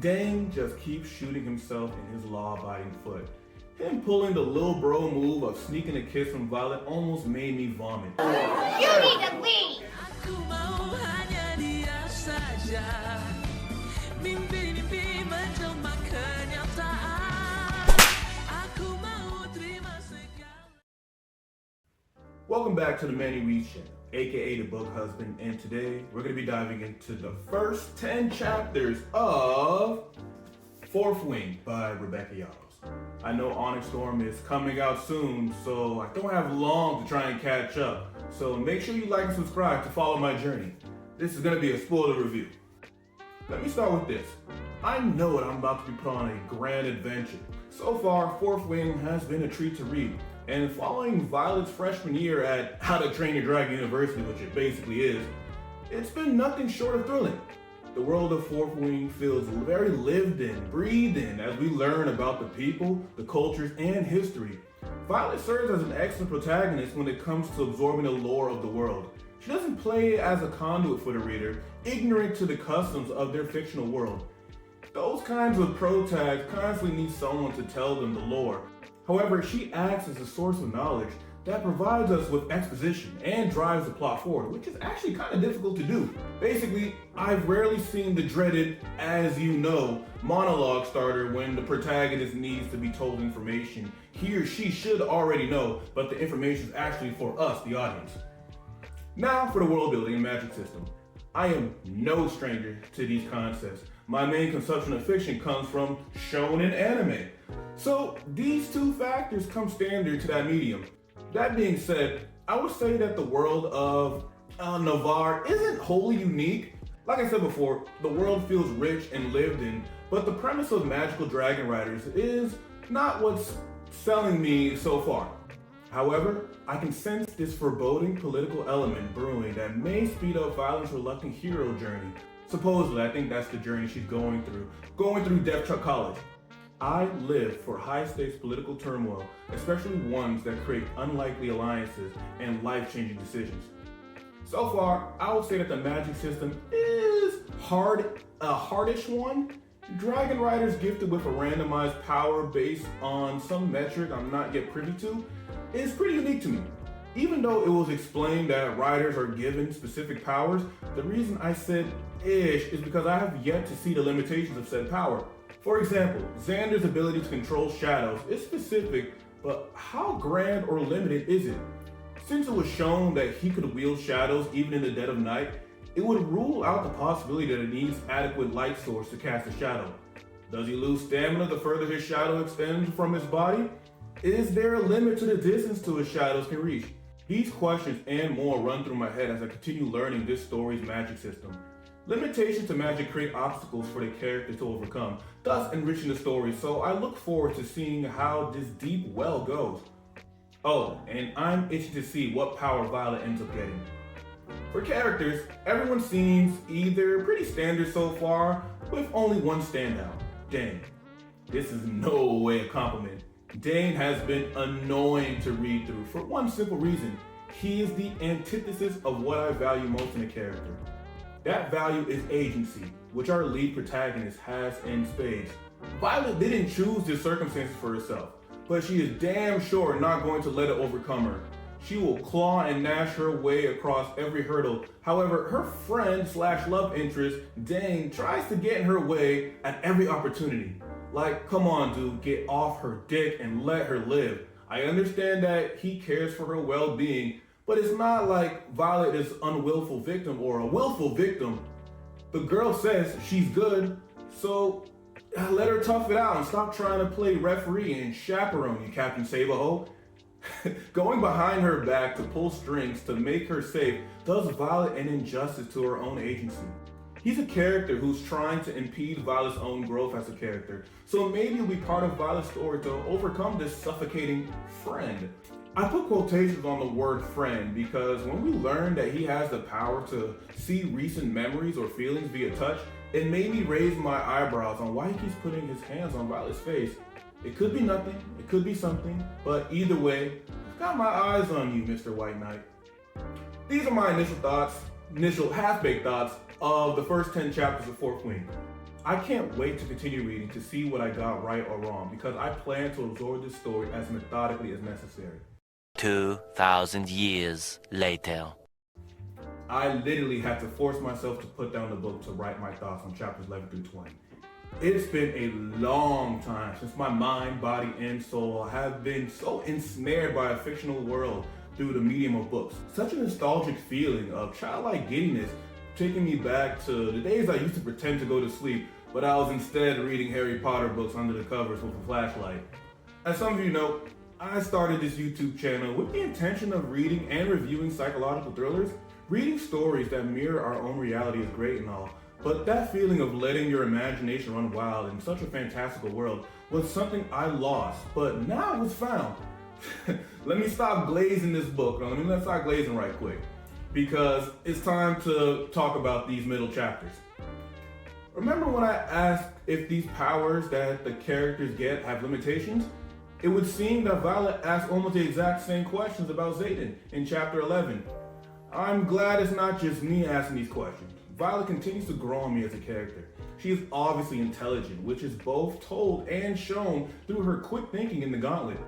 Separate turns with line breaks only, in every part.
Dane just keeps shooting himself in his law-abiding foot. Him pulling the little bro move of sneaking a kiss from Violet almost made me vomit.
You need to leave!
Welcome back to the Manny Reed channel, aka The Book Husband, and today we're going to be diving into the first 10 chapters of Fourth Wing by Rebecca Yarros. I know Onyx Storm is coming out soon, so I don't have long to try and catch up. So make sure you like and subscribe to follow my journey. This is going to be a spoiler review. Let me start with this. I know that I'm about to be put on a grand adventure. So far, Fourth Wing has been a treat to read. And following Violet's freshman year at How to Train Your Dragon University, which it basically is, it's been nothing short of thrilling. The world of Fourth Wing feels very lived in, breathed in, as we learn about the people, the cultures, and history. Violet serves as an excellent protagonist when it comes to absorbing the lore of the world. She doesn't play as a conduit for the reader, ignorant to the customs of their fictional world. Those kinds of protags constantly need someone to tell them the lore. However, she acts as a source of knowledge that provides us with exposition and drives the plot forward, which is actually kind of difficult to do. Basically, I've rarely seen the dreaded, as you know, monologue starter when the protagonist needs to be told information he or she should already know, but the information is actually for us, the audience. Now for the world building and magic system. I am no stranger to these concepts. My main consumption of fiction comes from shonen anime. So these two factors come standard to that medium. That being said, I would say that the world of Navarre isn't wholly unique. Like I said before, the world feels rich and lived in, but the premise of magical dragon riders is not what's selling me so far. However, I can sense this foreboding political element brewing that may speed up Violet's reluctant hero journey. Supposedly, I think that's the journey she's going through Death Truck College. I live for high-stakes political turmoil, especially ones that create unlikely alliances and life-changing decisions. So far, I would say that the magic system is a hardish one. Dragon Riders gifted with a randomized power based on some metric I'm not yet privy to is pretty unique to me. Even though it was explained that riders are given specific powers, the reason I said ish is because I have yet to see the limitations of said power. For example, Xander's ability to control shadows is specific, but how grand or limited is it? Since it was shown that he could wield shadows even in the dead of night, it would rule out the possibility that it needs adequate light source to cast a shadow. Does he lose stamina the further his shadow extends from his body? Is there a limit to the distance to his shadows can reach? These questions and more run through my head as I continue learning this story's magic system. Limitations to magic create obstacles for the character to overcome, thus enriching the story, so I look forward to seeing how this deep well goes. Oh, and I'm itching to see what power Violet ends up getting. For characters, everyone seems either pretty standard so far, with only one standout, Dane. This is no way a compliment. Dane has been annoying to read through for one simple reason. He is the antithesis of what I value most in a character. That value is agency, which our lead protagonist has in spades. Violet didn't choose this circumstances for herself, but she is damn sure not going to let it overcome her. She will claw and gnash her way across every hurdle. However, her friend slash love interest, Dane, tries to get in her way at every opportunity. Like, come on dude, get off her dick and let her live. I understand that he cares for her well-being, but it's not like Violet is an unwillful victim or a willful victim. The girl says she's good, so let her tough it out and stop trying to play referee and chaperone, you Captain Save-A-Ho. Going behind her back to pull strings to make her safe does Violet an injustice to her own agency. He's a character who's trying to impede Violet's own growth as a character, so maybe it'll be part of Violet's story to overcome this suffocating friend. I put quotations on the word friend because when we learn that he has the power to see recent memories or feelings via touch, it made me raise my eyebrows on why he keeps putting his hands on Violet's face. It could be nothing, it could be something, but either way, I've got my eyes on you, Mr. White Knight. These are my initial half-baked thoughts of the first 10 chapters of Fourth Wing. I can't wait to continue reading to see what I got right or wrong because I plan to absorb this story as methodically as necessary.
2,000 years later.
I literally had to force myself to put down the book to write my thoughts on chapters 11 through 20. It's been a long time since my mind, body, and soul have been so ensnared by a fictional world through the medium of books. Such a nostalgic feeling of childlike giddiness taking me back to the days I used to pretend to go to sleep, but I was instead reading Harry Potter books under the covers with a flashlight. As some of you know, I started this YouTube channel with the intention of reading and reviewing psychological thrillers. Reading stories that mirror our own reality is great and all, but that feeling of letting your imagination run wild in such a fantastical world was something I lost, but now it's found. Let me stop glazing this book. Let's stop glazing right quick, because it's time to talk about these middle chapters. Remember when I asked if these powers that the characters get have limitations? It would seem that Violet asked almost the exact same questions about Xaden in chapter 11. I'm glad it's not just me asking these questions. Violet continues to grow on me as a character. She is obviously intelligent, which is both told and shown through her quick thinking in the Gauntlet.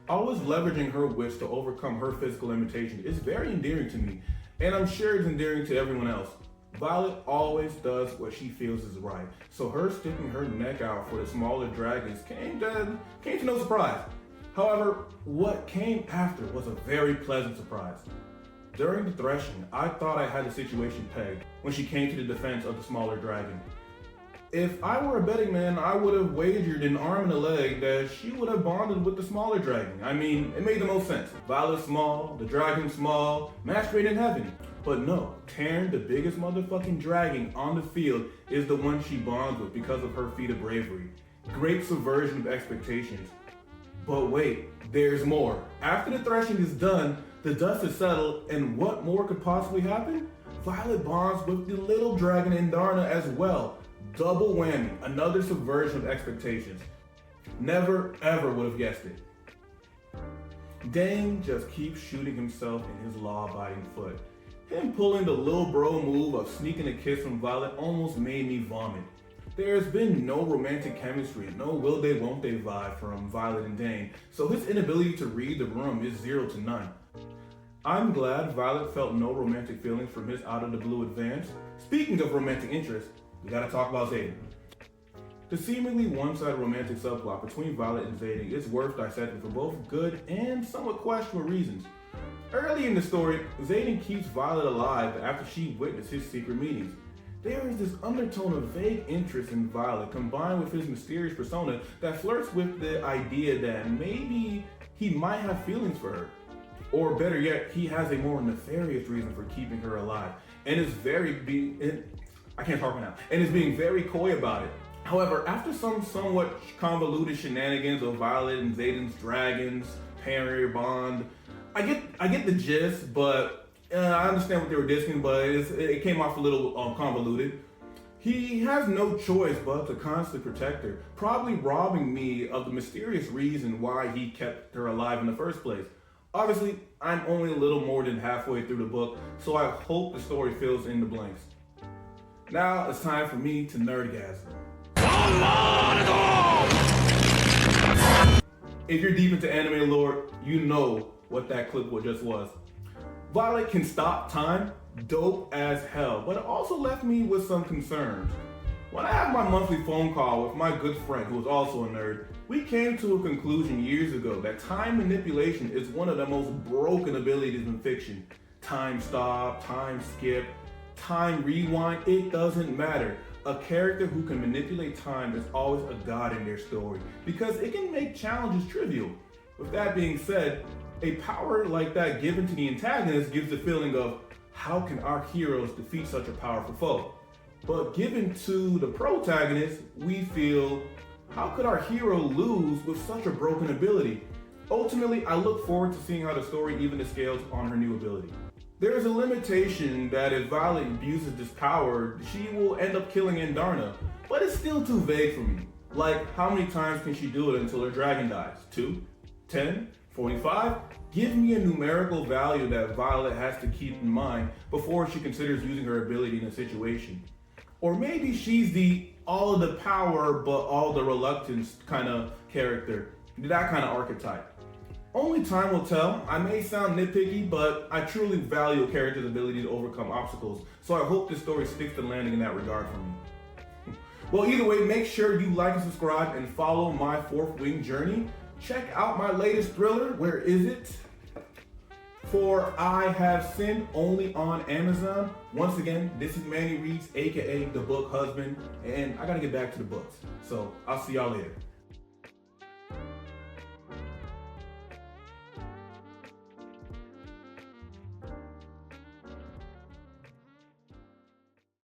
Always leveraging her wits to overcome her physical limitations is very endearing to me, and I'm sure it's endearing to everyone else. Violet always does what she feels is right, so her sticking her neck out for the smaller dragons came to no surprise. However, what came after was a very pleasant surprise. During the threshing, I thought I had the situation pegged when she came to the defense of the smaller dragon. If I were a betting man, I would have wagered an arm and a leg that she would have bonded with the smaller dragon. I mean, it made the most sense. Violet's small, the dragon small, match made in heaven. But no, Taryn, the biggest motherfucking dragon on the field, is the one she bonds with because of her feat of bravery. Great subversion of expectations. But wait, there's more. After the threshing is done, the dust is settled, and what more could possibly happen? Violet bonds with the little dragon Indarna as well. Double whammy, another subversion of expectations. Never ever would have guessed it. Dane just keeps shooting himself in his law-abiding foot. Him pulling the little bro move of sneaking a kiss from Violet almost made me vomit. There's been no romantic chemistry, no will they won't they vibe from Violet and Dane, so his inability to read the room is 0 to none. I'm glad Violet felt no romantic feelings from his out of the blue advance. Speaking of romantic interest, we gotta talk about Xaden. The seemingly one-sided romantic subplot between Violet and Xaden is worth dissecting for both good and somewhat questionable reasons. Early in the story, Xaden keeps Violet alive after she witnessed his secret meetings. There is this undertone of vague interest in Violet combined with his mysterious persona that flirts with the idea that maybe he might have feelings for her. Or better yet, he has a more nefarious reason for keeping her alive and is being very coy about it. However, after some somewhat convoluted shenanigans of Violet and Xaden's dragons, parent bond, I get the gist, but I understand what they were dissing, but it came off a little convoluted. He has no choice but to constantly protect her, probably robbing me of the mysterious reason why he kept her alive in the first place. Obviously, I'm only a little more than halfway through the book, so I hope the story fills in the blanks. Now it's time for me to nerdgasm. If you're deep into anime lore, you know what that clip just was. Violet can stop time, dope as hell, but it also left me with some concerns. When I had my monthly phone call with my good friend who was also a nerd, we came to a conclusion years ago that time manipulation is one of the most broken abilities in fiction. Time stop, time skip, time rewind, it doesn't matter. A character who can manipulate time is always a god in their story because it can make challenges trivial. With that being said, a power like that given to the antagonist gives the feeling of how can our heroes defeat such a powerful foe? But given to the protagonist, we feel how could our hero lose with such a broken ability? Ultimately, I look forward to seeing how the story even the scales on her new ability. There is a limitation that if Violet abuses this power, she will end up killing Indarna, but it's still too vague for me. Like, how many times can she do it until her dragon dies? 2? 10? 45? Give me a numerical value that Violet has to keep in mind before she considers using her ability in a situation. Or maybe she's the all of the power but all the reluctance kind of character, that kind of archetype. Only time will tell. I may sound nitpicky, but I truly value a character's ability to overcome obstacles, so I hope this story sticks to landing in that regard for me. Well, either way, make sure you like and subscribe and follow my Fourth Wing journey. Check out my latest thriller, Where Is It? For I Have Sinned, only on Amazon. Once again, this is Manny Reeds, aka The Book Husband, and I gotta get back to the books. So I'll see y'all later.